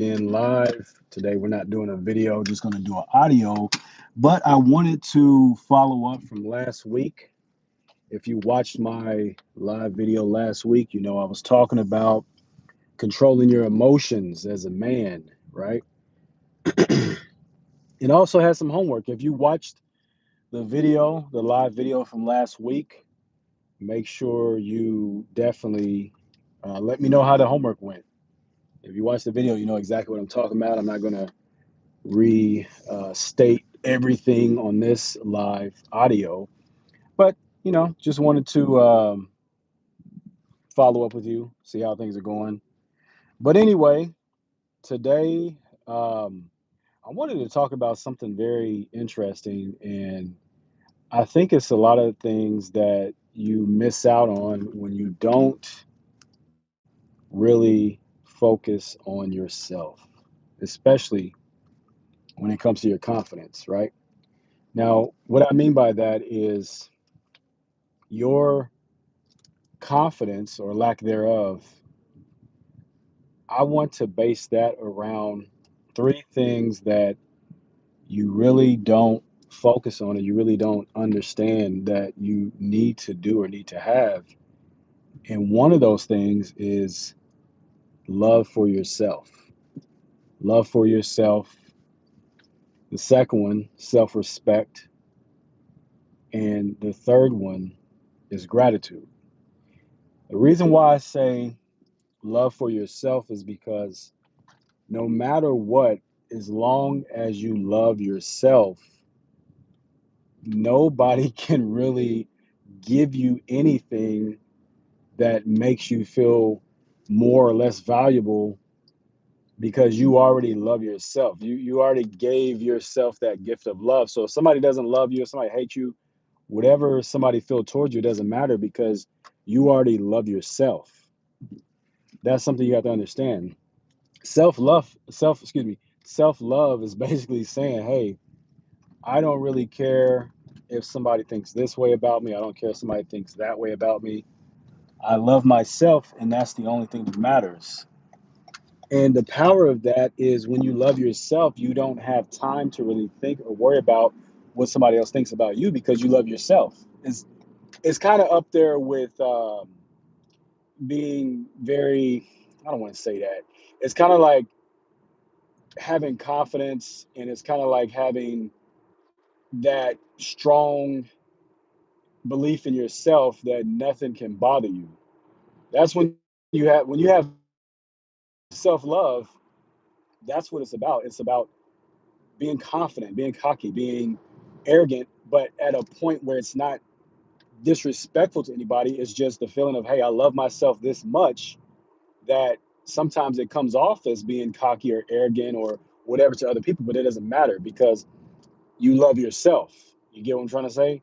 In live today. We're not doing a video, just going to do an audio. But I wanted to follow up from last week. If you watched my live video last week, you know I was talking about controlling your emotions as a man, right? It also has some homework. If you watched the video, the live video from last week, make sure you definitely let me know how the homework went. If you watch the video, you know exactly what I'm talking about. I'm not going to restate everything on this live audio, but just wanted to follow up with you, see how things are going. But anyway, today I wanted to talk about something very interesting, and I think it's a lot of things that you miss out on when you don't really focus on yourself, especially when it comes to your confidence, right? Now, what I mean by that is your confidence or lack thereof. I want to base that around three things that you really don't focus on and you really don't understand that you need to do or need to have. And one of those things is love for yourself. Love for yourself. The second one, self respect. And the third one is gratitude. The reason why I say love for yourself is because no matter what, as long as you love yourself, nobody can really give you anything that makes you feel more or less valuable because you already love yourself. You already gave yourself that gift of love. So if somebody doesn't love you, if somebody hates you, whatever somebody feels towards you doesn't matter because you already love yourself. That's something you have to understand. Self love is basically saying, hey, I don't really care if somebody thinks this way about me. I don't care if somebody thinks that way about me. I love myself, and that's the only thing that matters. And the power of that is when you love yourself, you don't have time to really think or worry about what somebody else thinks about you because you love yourself. It's kind of up there with being very, I don't want to say that. It's kind of like having confidence, and it's kind of like having that strong belief in yourself that nothing can bother you. That's when you have self-love, that's what it's about. It's about being confident, being cocky, being arrogant, but at a point where it's not disrespectful to anybody. It's just the feeling of, hey, I love myself this much that sometimes it comes off as being cocky or arrogant or whatever to other people, but it doesn't matter because you love yourself. You get what I'm trying to say?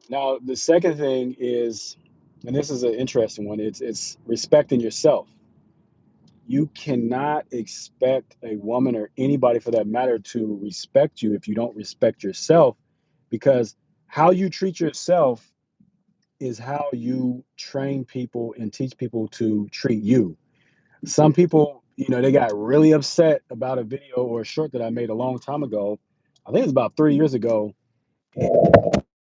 Now, the second thing is, and this is an interesting one, it's respecting yourself. You cannot expect a woman or anybody for that matter to respect you if you don't respect yourself, because how you treat yourself is how you train people and teach people to treat you. Some people, they got really upset about a video or a short that I made a long time ago. I think it was about 3 years ago,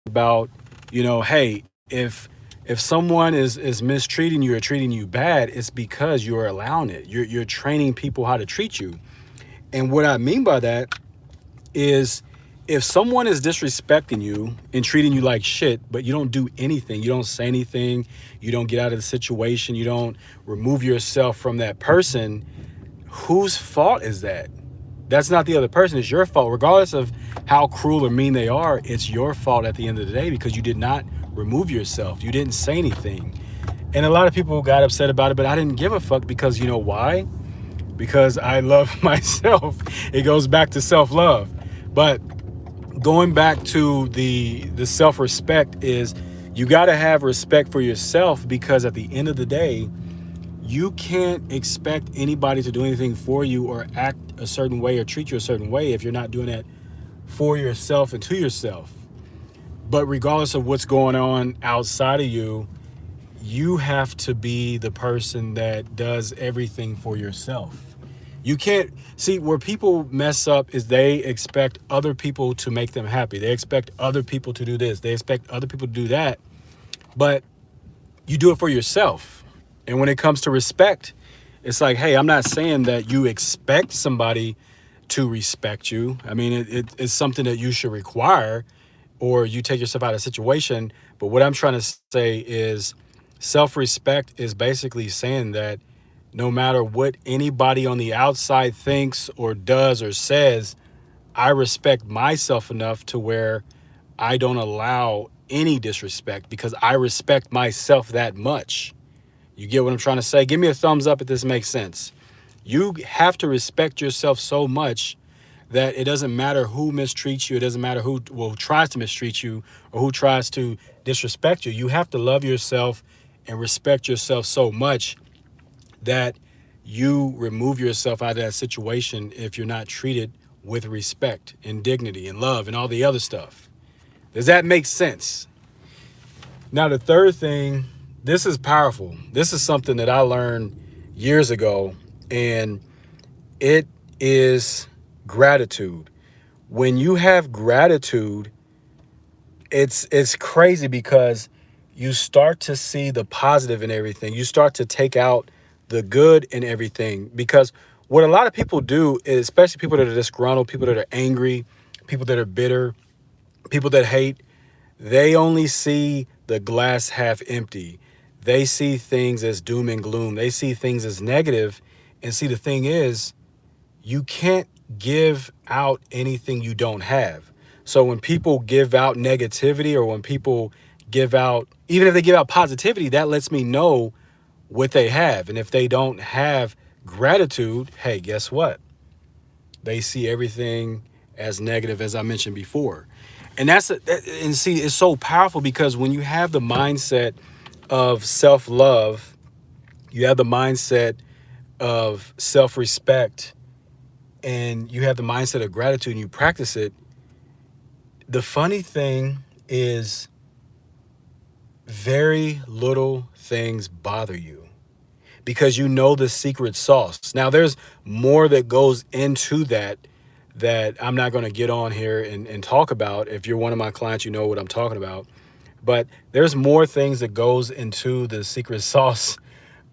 about, hey, if someone is mistreating you or treating you bad, it's because you're allowing it. You're training people how to treat you. And what I mean by that is, if someone is disrespecting you and treating you like shit, but you don't do anything, you don't say anything, you don't get out of the situation, you don't remove yourself from that person, whose fault is that? That's not the other person. It's your fault. Regardless of how cruel or mean they are, it's your fault at the end of the day because you did not remove yourself. You didn't say anything. And a lot of people got upset about it, but I didn't give a fuck because you know why? Because I love myself. It goes back to self-love. But going back to the self-respect is, you got to have respect for yourself, because at the end of the day, you can't expect anybody to do anything for you or act a certain way or treat you a certain way if you're not doing that for yourself and to yourself. But regardless of what's going on outside of you, you have to be the person that does everything for yourself. You can't see where people mess up is they expect other people to make them happy. They expect other people to do this. They expect other people to do that. But you do it for yourself. And when it comes to respect, it's like, hey, I'm not saying that you expect somebody to respect you. I mean, it's something that you should require, or you take yourself out of a situation. But what I'm trying to say is self-respect is basically saying that no matter what anybody on the outside thinks or does or says, I respect myself enough to where I don't allow any disrespect because I respect myself that much. You get what I'm trying to say? Give me a thumbs up if this makes sense. You have to respect yourself so much that it doesn't matter who mistreats you. It doesn't matter who tries to mistreat you or who tries to disrespect you. You have to love yourself and respect yourself so much that you remove yourself out of that situation if you're not treated with respect and dignity and love and all the other stuff. Does that make sense? Now, the third thing, this is powerful. This is something that I learned years ago, and it is gratitude. When you have gratitude, it's crazy because you start to see the positive in everything. You start to take out the good in everything because what a lot of people do, especially people that are disgruntled, people that are angry, people that are bitter, people that hate, they only see the glass half empty. They see things as doom and gloom. They see things as negative. And see, the thing is, you can't give out anything you don't have. So when people give out negativity or when people give out, even if they give out positivity, that lets me know what they have. And if they don't have gratitude, hey, guess what? They see everything as negative, as I mentioned before. And and see, it's so powerful because when you have the mindset of self-love, you have the mindset of self-respect, and you have the mindset of gratitude and you practice it, the funny thing is very little things bother you because you know the secret sauce. Now, there's more that goes into that I'm not going to get on here and talk about. If you're one of my clients, you know what I'm talking about. But there's more things that goes into the secret sauce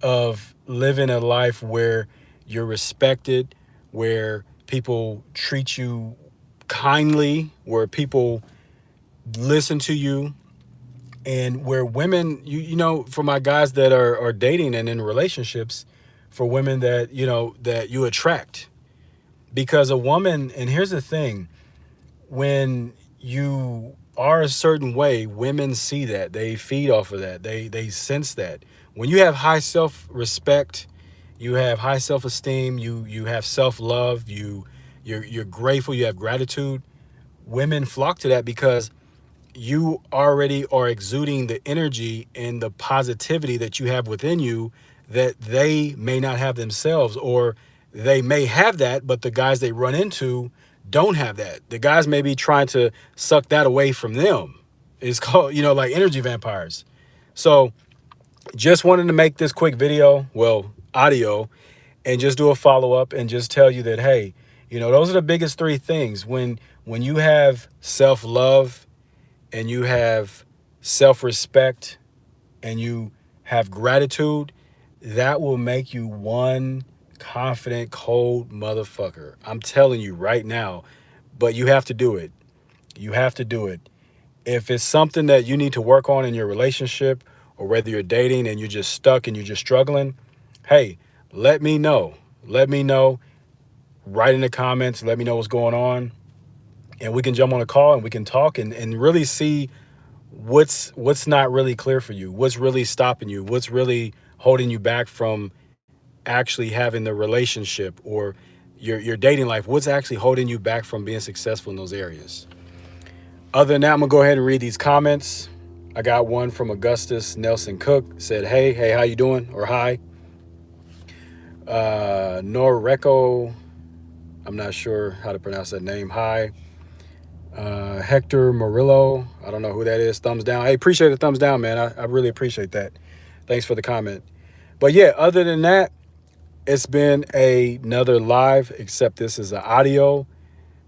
of living a life where you're respected, where people treat you kindly, where people listen to you, and where women, you know, for my guys that are dating and in relationships, for women that, you know, that you attract. Because a woman, and here's the thing, when you are a certain way, women see that. They feed off of that. They sense that. When you have high self-respect, you have high self-esteem, you have self-love, you're grateful, you have gratitude, women flock to that because you already are exuding the energy and the positivity that you have within you that they may not have themselves, or they may have that, but the guys they run into don't have that. The guys may be trying to suck that away from them. It's called, you know, like energy vampires. So just wanted to make this quick video, well, audio, and just do a follow-up and just tell you that, hey, you know, those are the biggest three things. When you have self-love and you have self-respect and you have gratitude, that will make you one confident, cold motherfucker. I'm telling you right now, but you have to do it. You have to do it. If it's something that you need to work on in your relationship, or whether you're dating and you're just stuck and you're just struggling, hey, let me know. Let me know. Write in the comments. Let me know what's going on. And we can jump on a call and we can talk and really see what's not really clear for you, what's really stopping you, what's really holding you back from actually having the relationship or your dating life, what's actually holding you back from being successful in those areas. Other than that, I'm gonna go ahead and read these comments. I got one from Augustus Nelson Cook, said, hey, how you doing? Or hi. Norreco, I'm not sure how to pronounce that name. Hi. Hector Murillo, I don't know who that is. Thumbs down. Hey, appreciate the thumbs down, man. I really appreciate that. Thanks for the comment. But yeah, other than that, It's been another live, except this is an audio.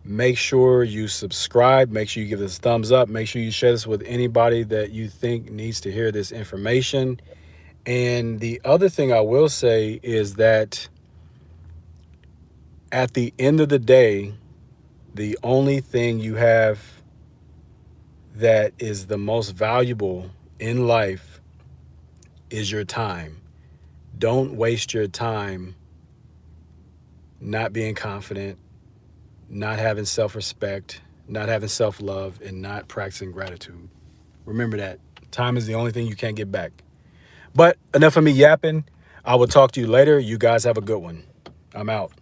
Make sure you subscribe. Make sure you give this a thumbs up. Make sure you share this with anybody that you think needs to hear this information. And the other thing I will say is that at the end of the day, the only thing you have that is the most valuable in life is your time. Don't waste your time not being confident, not having self respect, not having self love, and not practicing gratitude. Remember that. Time is the only thing you can't get back. But enough of me yapping. I will talk to you later. You guys have a good one. I'm out.